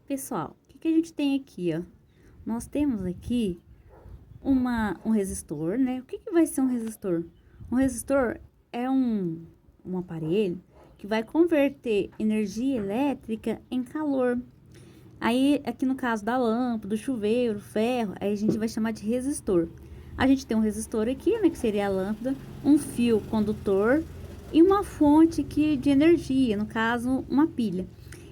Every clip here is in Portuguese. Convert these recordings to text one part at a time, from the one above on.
Pessoal, o que a gente tem aqui, ó? Nós temos aqui um resistor, né? O que vai ser um resistor? Um resistor é um aparelho que vai converter energia elétrica em calor. Aí, aqui no caso da lâmpada, do chuveiro, ferro, aí a gente vai chamar de resistor. A gente tem um resistor aqui, né, que seria a lâmpada, um fio condutor e uma fonte aqui de energia, no caso, uma pilha.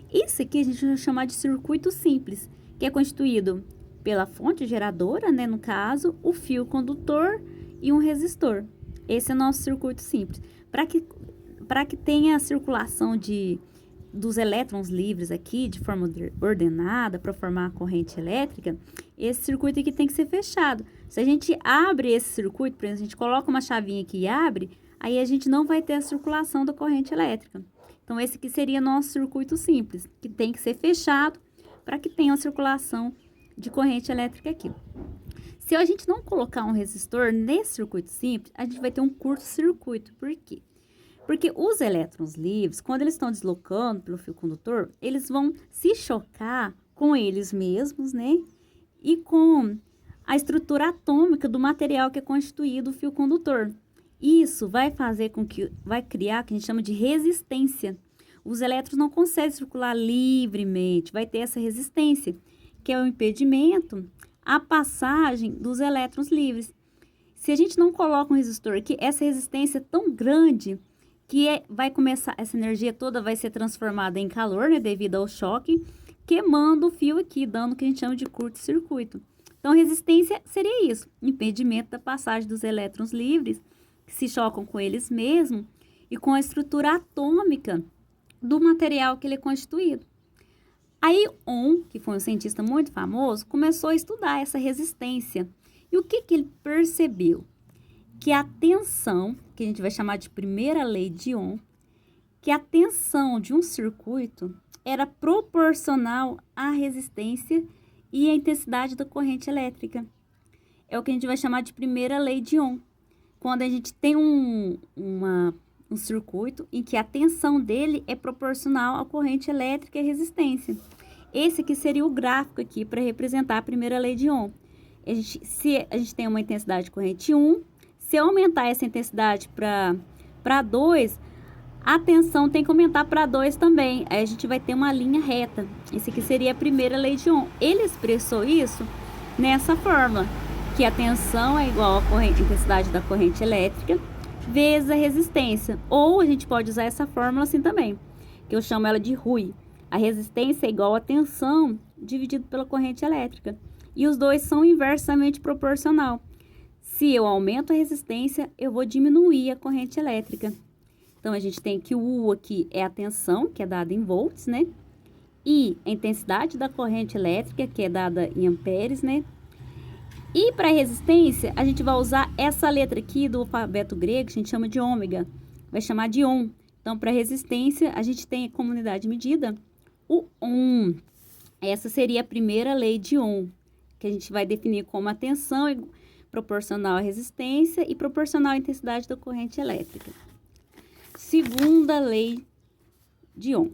Isso aqui a gente vai chamar de circuito simples, que é constituído pela fonte geradora, né, no caso, o fio condutor e um resistor. Esse é o nosso circuito simples. Para que tenha a circulação dos elétrons livres aqui, de forma ordenada, para formar a corrente elétrica, esse circuito aqui tem que ser fechado. Se a gente abre esse circuito, por exemplo, a gente coloca uma chavinha aqui e abre, aí a gente não vai ter a circulação da corrente elétrica. Então, esse aqui seria nosso circuito simples, que tem que ser fechado para que tenha a circulação de corrente elétrica aqui. Se a gente não colocar um resistor nesse circuito simples, a gente vai ter um curto-circuito. Por quê? Porque os elétrons livres, quando eles estão deslocando pelo fio condutor, eles vão se chocar com eles mesmos, né? E com a estrutura atômica do material que é constituído o fio condutor. Isso vai fazer com que, vai criar o que a gente chama de resistência. Os elétrons não conseguem circular livremente, vai ter essa resistência, que é o impedimento à passagem dos elétrons livres. Se a gente não coloca um resistor aqui, essa resistência é tão grande que vai começar, essa energia toda vai ser transformada em calor, né, devido ao choque, queimando o fio aqui, dando o que a gente chama de curto-circuito. Então, resistência seria isso, impedimento da passagem dos elétrons livres, que se chocam com eles mesmos e com a estrutura atômica do material que ele é constituído. Aí, Ohm, que foi um cientista muito famoso, começou a estudar essa resistência. E o que ele percebeu? Que a tensão, que a gente vai chamar de primeira lei de Ohm, que a tensão de um circuito era proporcional à resistência e à intensidade da corrente elétrica. É o que a gente vai chamar de primeira lei de Ohm. Quando a gente tem um circuito em que a tensão dele é proporcional à corrente elétrica e à resistência. Esse aqui seria o gráfico aqui para representar a primeira lei de Ohm. Se a gente tem uma intensidade de corrente 1, se eu aumentar essa intensidade para 2, a tensão tem que aumentar para 2 também. Aí a gente vai ter uma linha reta. Esse aqui seria a primeira lei de Ohm. Ele expressou isso nessa forma, que a tensão é igual à intensidade da corrente elétrica vezes a resistência. Ou a gente pode usar essa fórmula assim também, que eu chamo ela de RUI. A resistência é igual à tensão dividido pela corrente elétrica. E os dois são inversamente proporcional. Se eu aumento a resistência, eu vou diminuir a corrente elétrica. Então, a gente tem que o U aqui é a tensão, que é dada em volts, né? E a intensidade da corrente elétrica, que é dada em amperes, né? E para resistência, a gente vai usar essa letra aqui do alfabeto grego, que a gente chama de ômega. Vai chamar de Ohm. Então, para resistência, a gente tem como unidade de medida o Ohm. Essa seria a primeira lei de Ohm, que a gente vai definir como a tensão proporcional à resistência e proporcional à intensidade da corrente elétrica. Segunda lei de Ohm.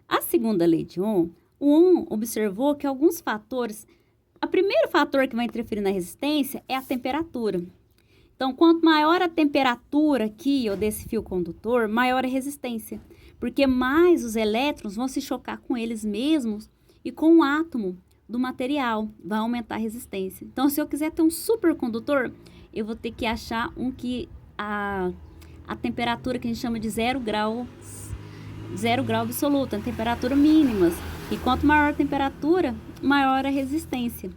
A segunda lei de Ohm, o Ohm observou que alguns fatores, o primeiro fator que vai interferir na resistência é a temperatura. Então, quanto maior a temperatura aqui, ou desse fio condutor, maior a resistência, porque mais os elétrons vão se chocar com eles mesmos e com o átomo do material, vai aumentar a resistência. Então, se eu quiser ter um supercondutor, eu vou ter que achar um que a temperatura que a gente chama de 0 grau absoluto, a temperatura mínimas. E quanto maior a temperatura, maior a resistência.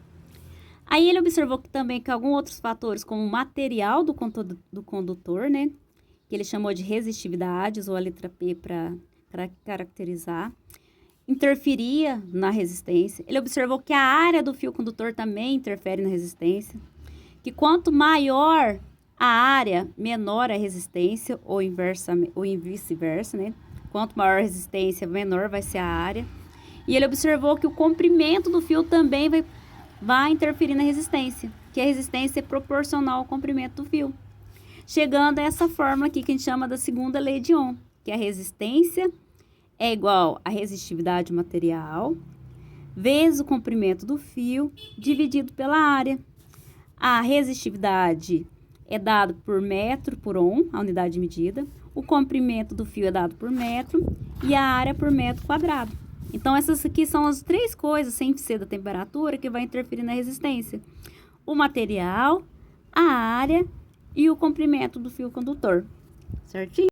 Aí ele observou que também que alguns outros fatores, como o material do condutor, né, que ele chamou de resistividade, usou a letra P para caracterizar, interferia na resistência. Ele observou que a área do fio condutor também interfere na resistência, que quanto maior a área, menor a resistência, ou vice-versa, né? Quanto maior a resistência, menor vai ser a área. E ele observou que o comprimento do fio também vai interferir na resistência, que a resistência é proporcional ao comprimento do fio. Chegando a essa fórmula aqui que a gente chama da segunda lei de Ohm, que a resistência é igual à resistividade do material vezes o comprimento do fio dividido pela área. A resistividade é dado por metro por ohm, a unidade de medida. O comprimento do fio é dado por metro e a área por metro quadrado. Então, essas aqui são as três coisas, sem ser da temperatura, que vai interferir na resistência. O material, a área e o comprimento do fio condutor. Certinho?